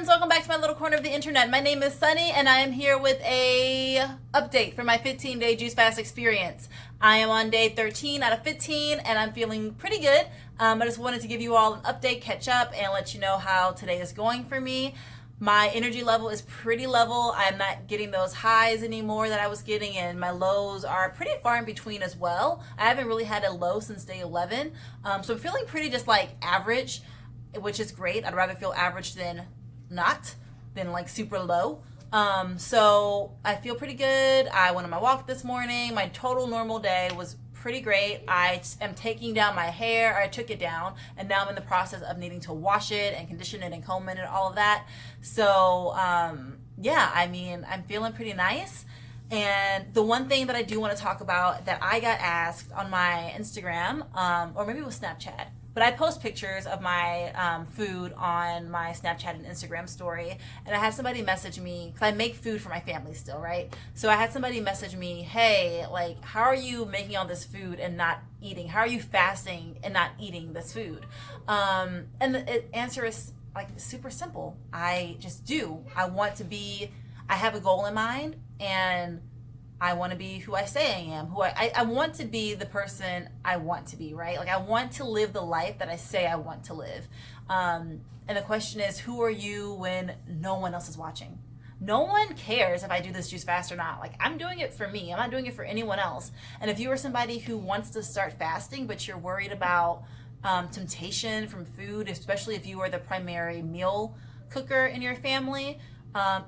friends, welcome back to my little corner of the internet. My name is Sunny and I am here with a update for my 15-day juice fast experience. I am on day 13 out of 15 and I'm feeling pretty good. I just wanted to give you all an update, catch up, and let you know how today is going for me. My energy level is pretty level. I'm not getting those highs anymore that I was getting, and my lows are pretty far in between as well. I haven't really had a low since day 11, so I'm feeling pretty just like average, which is great. I'd rather feel average than not, than like super low. So I feel pretty good. I went on my walk this morning. My total normal day was pretty great. I am taking down my hair. I took it down and now I'm in the process of needing to wash it and condition it and comb it and all of that. So yeah, I mean, I'm feeling pretty nice. And the one thing that I do want to talk about that I got asked on my Instagram, or maybe it was Snapchat, but I post pictures of my food on my Snapchat and Instagram story. And I had somebody message me, because I make food for my family still, right? So I had somebody message me, hey, like, how are you making all this food and not eating? How are you fasting and not eating this food? And the answer is like super simple. I just do. I have a goal in mind, and I want to be who I say I am. I want to be the person I want to be, right? Like, I want to live the life that I say I want to live. And the question is, who are you when no one else is watching? No one cares if I do this juice fast or not. Like, I'm doing it for me. I'm not doing it for anyone else. And if you are somebody who wants to start fasting, but you're worried about temptation from food, especially if you are the primary meal cooker in your family,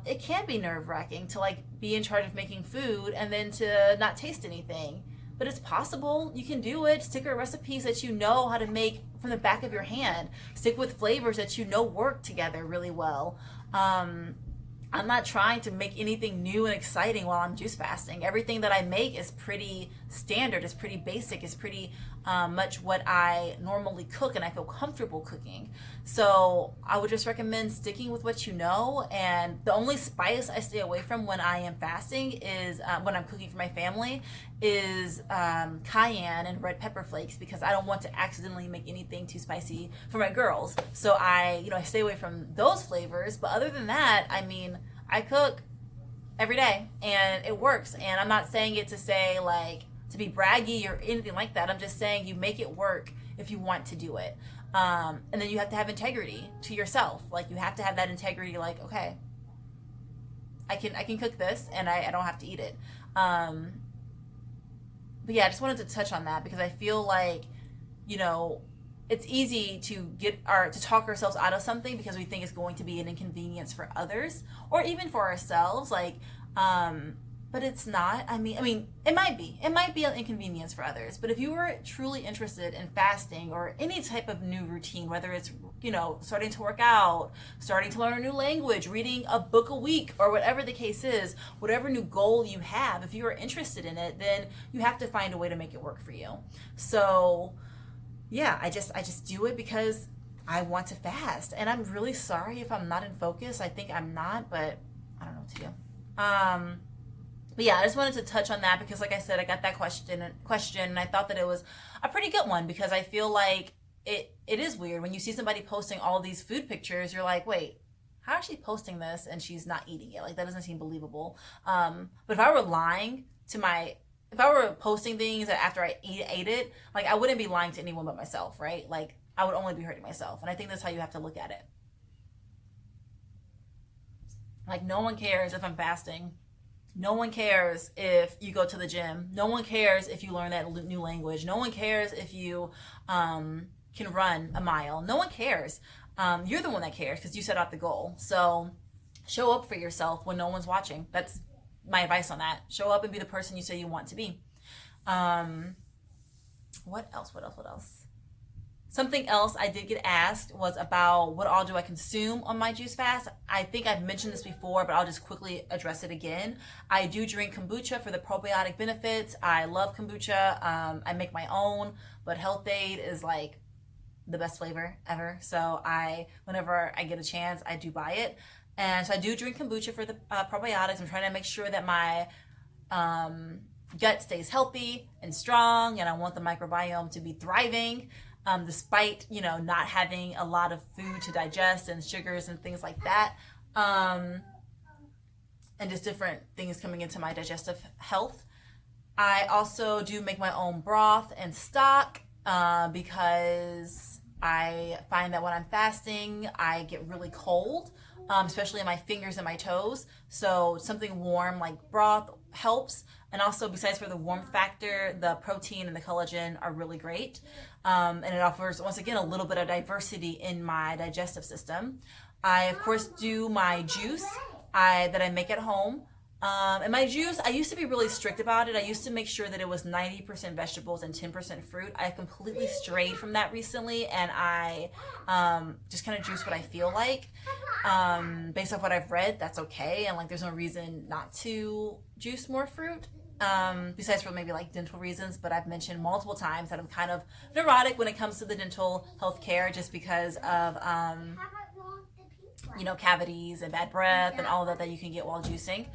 it can be nerve-wracking to like be in charge of making food and then to not taste anything. But it's possible. You can do it. Stick with recipes that you know how to make from the back of your hand. Stick with flavors that you know work together really well. I'm not trying to make anything new and exciting while I'm juice fasting. Everything that I make is pretty standard, is pretty basic, is pretty much what I normally cook and I feel comfortable cooking. So I would just recommend sticking with what you know. And the only spice I stay away from when I am fasting is, when I'm cooking for my family, is cayenne and red pepper flakes, because I don't want to accidentally make anything too spicy for my girls. So I stay away from those flavors. But other than that, I mean, I cook every day and it works. And I'm not saying it to say like to be braggy or anything like that. I'm just saying you make it work if you want to do it. And then you have to have integrity to yourself. Like, you have to have that integrity, like, okay, I can cook this and I don't have to eat it. But yeah, I just wanted to touch on that because I feel like, it's easy to talk ourselves out of something because we think it's going to be an inconvenience for others or even for ourselves. Like, but it's not. I mean, it might be an inconvenience for others. But if you were truly interested in fasting or any type of new routine, whether it's, starting to work out, starting to learn a new language, reading a book a week, or whatever the case is, whatever new goal you have, if you are interested in it, then you have to find a way to make it work for you. So yeah, I just do it because I want to fast. And I'm really sorry if I'm not in focus. I think I'm not, but I don't know what to do. But yeah, I just wanted to touch on that because, like I said, I got that question, and I thought that it was a pretty good one because I feel like it is weird when you see somebody posting all these food pictures. You're like, wait, how is she posting this and she's not eating it? Like, that doesn't seem believable. But if I were posting things that after I ate it, like, I wouldn't be lying to anyone but myself, right? Like, I would only be hurting myself. And I think that's how you have to look at it. Like, no one cares if I'm fasting. No one cares if you go to the gym. No one cares if you learn that new language. No one cares if you can run a mile. No one cares. You're the one that cares because you set out the goal. So show up for yourself when no one's watching. That's my advice on that. Show up and be the person you say you want to be. What else? Something else I did get asked was about what all do I consume on my juice fast. I think I've mentioned this before, but I'll just quickly address it again. I do drink kombucha for the probiotic benefits. I love kombucha. I make my own, but Health-Ade is like the best flavor ever. So whenever I get a chance, I do buy it. And so I do drink kombucha for the probiotics. I'm trying to make sure that my gut stays healthy and strong, and I want the microbiome to be thriving. despite, not having a lot of food to digest and sugars and things like that. And just different things coming into my digestive health. I also do make my own broth and stock because I find that when I'm fasting, I get really cold, especially in my fingers and my toes. So something warm like broth helps. And also, besides for the warmth factor, the protein and the collagen are really great. And it offers, once again, a little bit of diversity in my digestive system. I, of course, do my juice that I make at home. And my juice, I used to be really strict about it. I used to make sure that it was 90% vegetables and 10% fruit. I completely strayed from that recently, and I just kind of juice what I feel like. Based off what I've read, that's okay. And there's no reason not to juice more fruit. Besides for maybe dental reasons, but I've mentioned multiple times that I'm kind of neurotic when it comes to the dental health care just because of, cavities and bad breath and all of that you can get while juicing.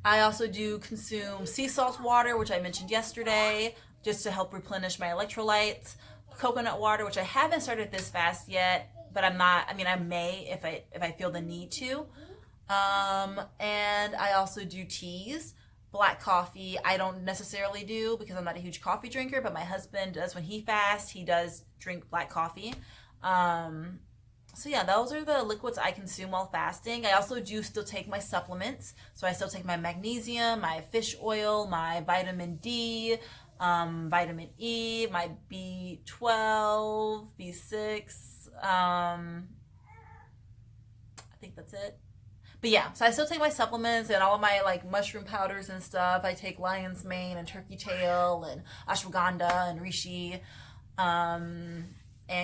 I also do consume sea salt water, which I mentioned yesterday, just to help replenish my electrolytes. Coconut water, which I haven't started this fast yet, but I'm not, I may if I feel the need to. And I also do teas. Black coffee, I don't necessarily do because I'm not a huge coffee drinker, but my husband does when he fasts. He does drink black coffee. So yeah, those are the liquids I consume while fasting. I also do still take my supplements. So I still take my magnesium, my fish oil, my vitamin D, vitamin E, my B12, B6. I think that's it. But yeah, so I still take my supplements and all of my mushroom powders and stuff. I take lion's mane and turkey tail and ashwagandha and reishi and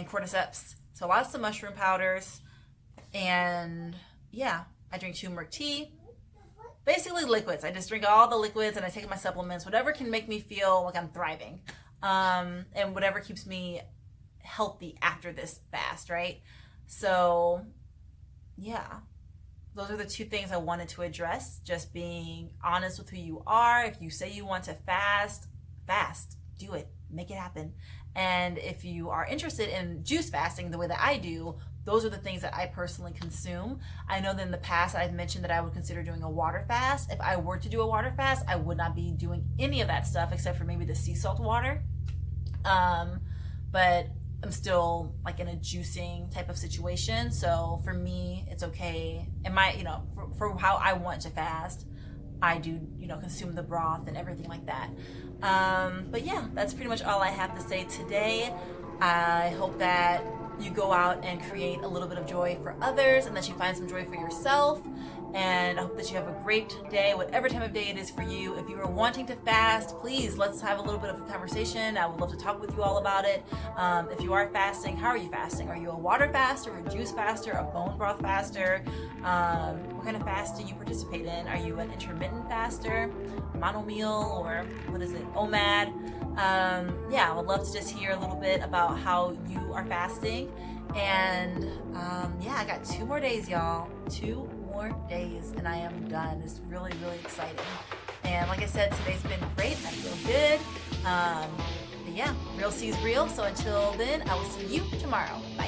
cordyceps. So lots of mushroom powders. And yeah, I drink turmeric tea. Basically liquids. I just drink all the liquids and I take my supplements, whatever can make me feel like I'm thriving. And whatever keeps me healthy after this fast, right? So yeah. Those are the two things I wanted to address. Just being honest with who you are. If you say you want to fast, do it, make it happen. And if you are interested in juice fasting the way that I do, those are the things that I personally consume. I know that in the past I've mentioned that I would consider doing a water fast. If I were to do a water fast, I would not be doing any of that stuff except for maybe the sea salt water. But I'm still in a juicing type of situation. So for me, it's okay. And for how I want to fast, I do, consume the broth and everything like that. But yeah, that's pretty much all I have to say today. I hope that you go out and create a little bit of joy for others and that you find some joy for yourself. And I hope that you have a great day, whatever time of day it is for you. If you are wanting to fast, please, let's have a little bit of a conversation. I would love to talk with you all about it. If you are fasting, how are you fasting? Are you a water faster, a juice faster, a bone broth faster? What kind of fast do you participate in? Are you an intermittent faster, mono meal, or what is it, OMAD? Yeah, I would love to just hear a little bit about how you are fasting. And yeah, I got 2 more days, y'all. 2 more days and I am done. It's really, really exciting. And like I said, today's been great. I feel good. But yeah, real sees real. So until then, I will see you tomorrow. Bye.